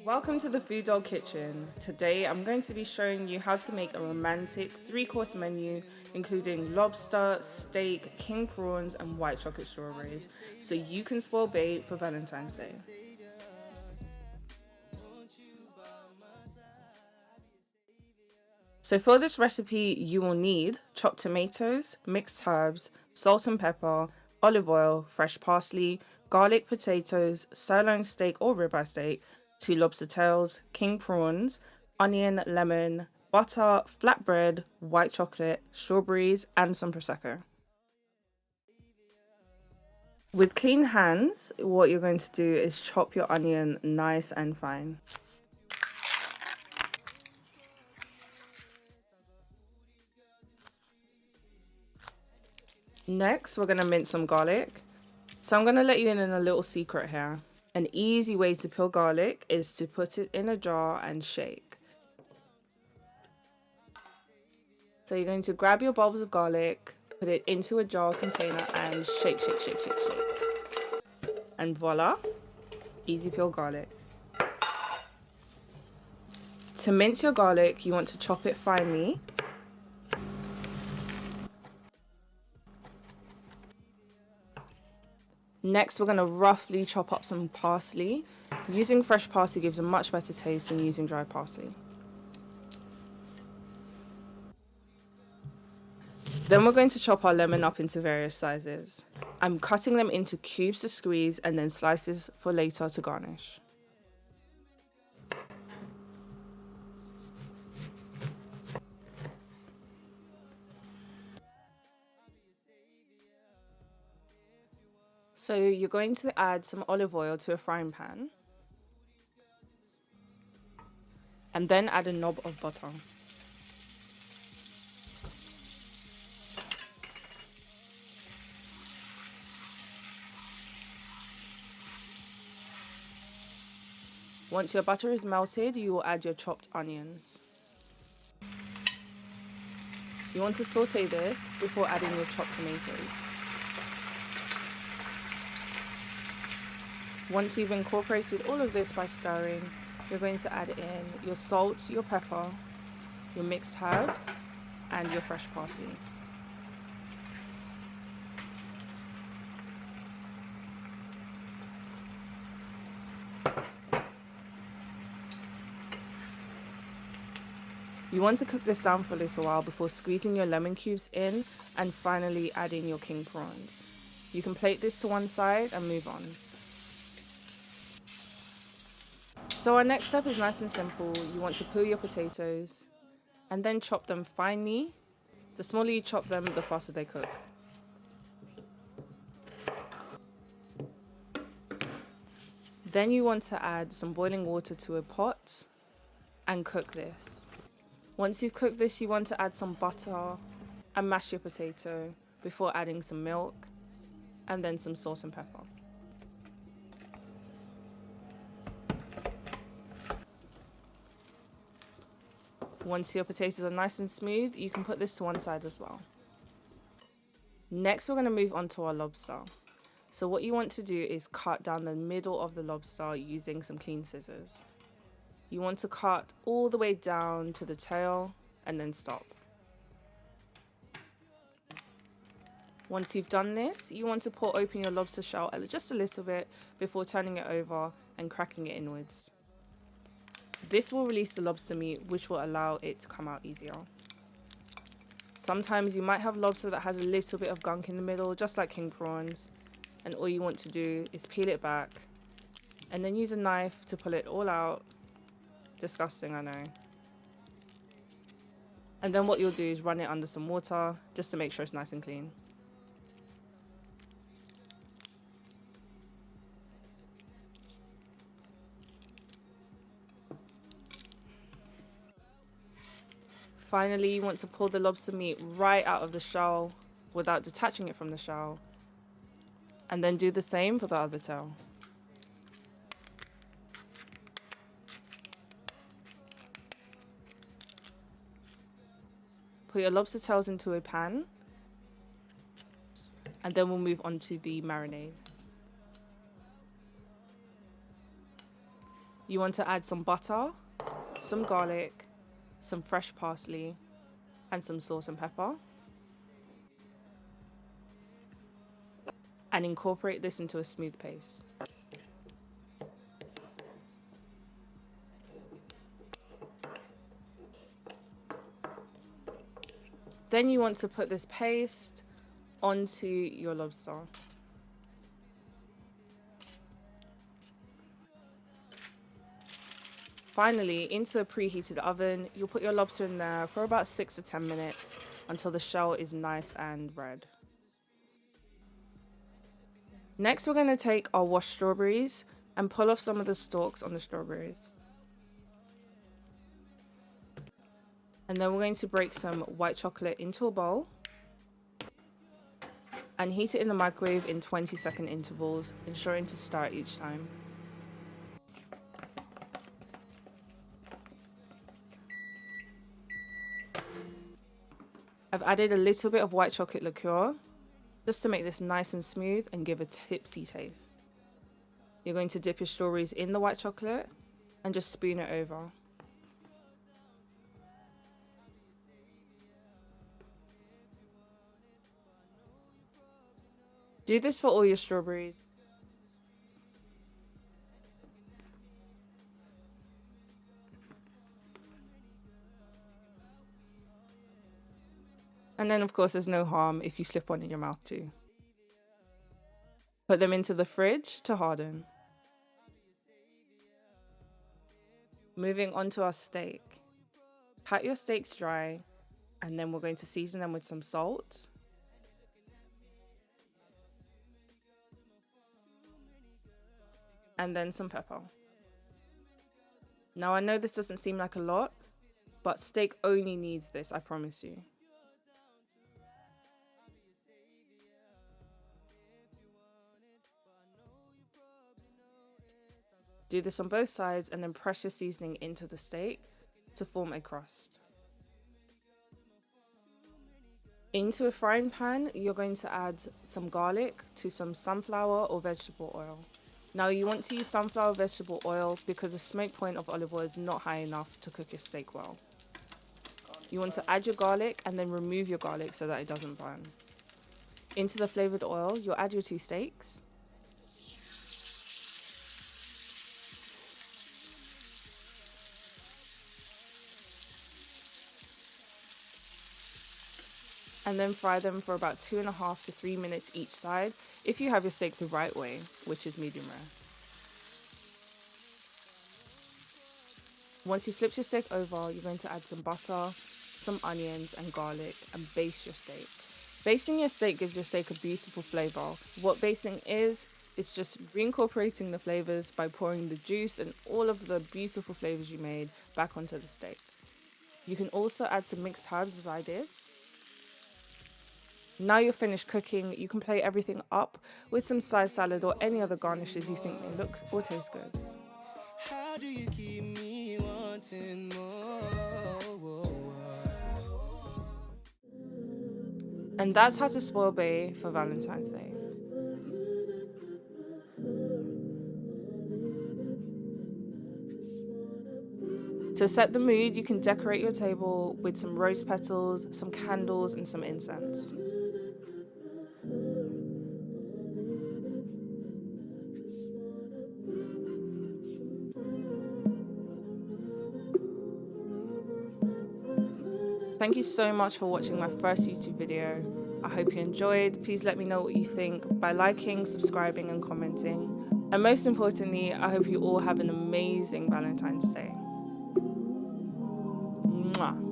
Welcome to the Food Doll Kitchen. Today I'm going to be showing you how to make a romantic 3-course menu including lobster, steak, king prawns and white chocolate strawberries so you can spoil bait for Valentine's Day. So for this recipe you will need chopped tomatoes, mixed herbs, salt and pepper, olive oil, fresh parsley, garlic, potatoes, sirloin steak or ribeye steak, 2 lobster tails, king prawns, onion, lemon, butter, flatbread, white chocolate, strawberries and some prosecco. With clean hands, what you're going to do is chop your onion nice and fine. Next, we're going to mince some garlic. So I'm going to let you in a little secret here. An easy way to peel garlic is to put it in a jar and shake. So you're going to grab your bulbs of garlic, put it into a jar container and shake, shake, shake, shake, shake. And voila, easy peel garlic. To mince your garlic, you want to chop it finely. Next, we're going to roughly chop up some parsley. Using fresh parsley gives a much better taste than using dry parsley. Then we're going to chop our lemon up into various sizes. I'm cutting them into cubes to squeeze and then slices for later to garnish. So you're going to add some olive oil to a frying pan and then add a knob of butter. Once your butter is melted, you will add your chopped onions. You want to saute this before adding your chopped tomatoes. Once you've incorporated all of this by stirring, you're going to add in your salt, your pepper, your mixed herbs, and your fresh parsley. You want to cook this down for a little while before squeezing your lemon cubes in and finally adding your king prawns. You can plate this to one side and move on. So our next step is nice and simple. You want to peel your potatoes and then chop them finely. The smaller you chop them, the faster they cook. Then you want to add some boiling water to a pot and cook this. Once you've cooked this, you want to add some butter and mash your potato before adding some milk and then some salt and pepper. Once your potatoes are nice and smooth, you can put this to one side as well. Next, we're going to move on to our lobster. So what you want to do is cut down the middle of the lobster using some clean scissors. You want to cut all the way down to the tail and then stop. Once you've done this, you want to pour open your lobster shell just a little bit before turning it over and cracking it inwards. This will release the lobster meat, which will allow it to come out easier. Sometimes you might have lobster that has a little bit of gunk in the middle, just like king prawns, and all you want to do is peel it back and then use a knife to pull it all out. Disgusting, I know. And then what you'll do is run it under some water just to make sure it's nice and clean. Finally, you want to pull the lobster meat right out of the shell without detaching it from the shell. And then do the same for the other tail. Put your lobster tails into a pan. And then we'll move on to the marinade. You want to add some butter, some garlic, some fresh parsley, and some salt and pepper. And incorporate this into a smooth paste. Then you want to put this paste onto your lobster. Finally, into a preheated oven, you'll put your lobster in there for about 6 to 10 minutes until the shell is nice and red. Next, we're going to take our washed strawberries and pull off some of the stalks on the strawberries. And then we're going to break some white chocolate into a bowl and heat it in the microwave in 20-second intervals, ensuring to stir each time. I've added a little bit of white chocolate liqueur just to make this nice and smooth and give a tipsy taste. You're going to dip your strawberries in the white chocolate and just spoon it over. Do this for all your strawberries. And then, of course, there's no harm if you slip one in your mouth too. Put them into the fridge to harden. Moving on to our steak. Pat your steaks dry, and then we're going to season them with some salt. And then some pepper. Now, I know this doesn't seem like a lot, but steak only needs this, I promise you. Do this on both sides and then press your seasoning into the steak to form a crust. Into a frying pan, you're going to add some garlic to some sunflower or vegetable oil. Now you want to use sunflower vegetable oil because the smoke point of olive oil is not high enough to cook your steak well. You want to add your garlic and then remove your garlic so that it doesn't burn. Into the flavored oil, you'll add your 2 steaks. And then fry them for about 2.5 to 3 minutes each side if you have your steak the right way, which is medium rare. Once you flip your steak over, you're going to add some butter, some onions and garlic and baste your steak. Basting your steak gives your steak a beautiful flavor. What basting is just reincorporating the flavors by pouring the juice and all of the beautiful flavors you made back onto the steak. You can also add some mixed herbs as I did. Now you're finished cooking, you can plate everything up with some side salad or any other garnishes you think may look or taste good. How do you keep me wanting more? And that's how to spoil bae for Valentine's Day. To set the mood, you can decorate your table with some rose petals, some candles and some incense. Thank you so much for watching my first YouTube video. I hope you enjoyed. Please let me know what you think by liking, subscribing and commenting. And most importantly, I hope you all have an amazing Valentine's Day. Mwah.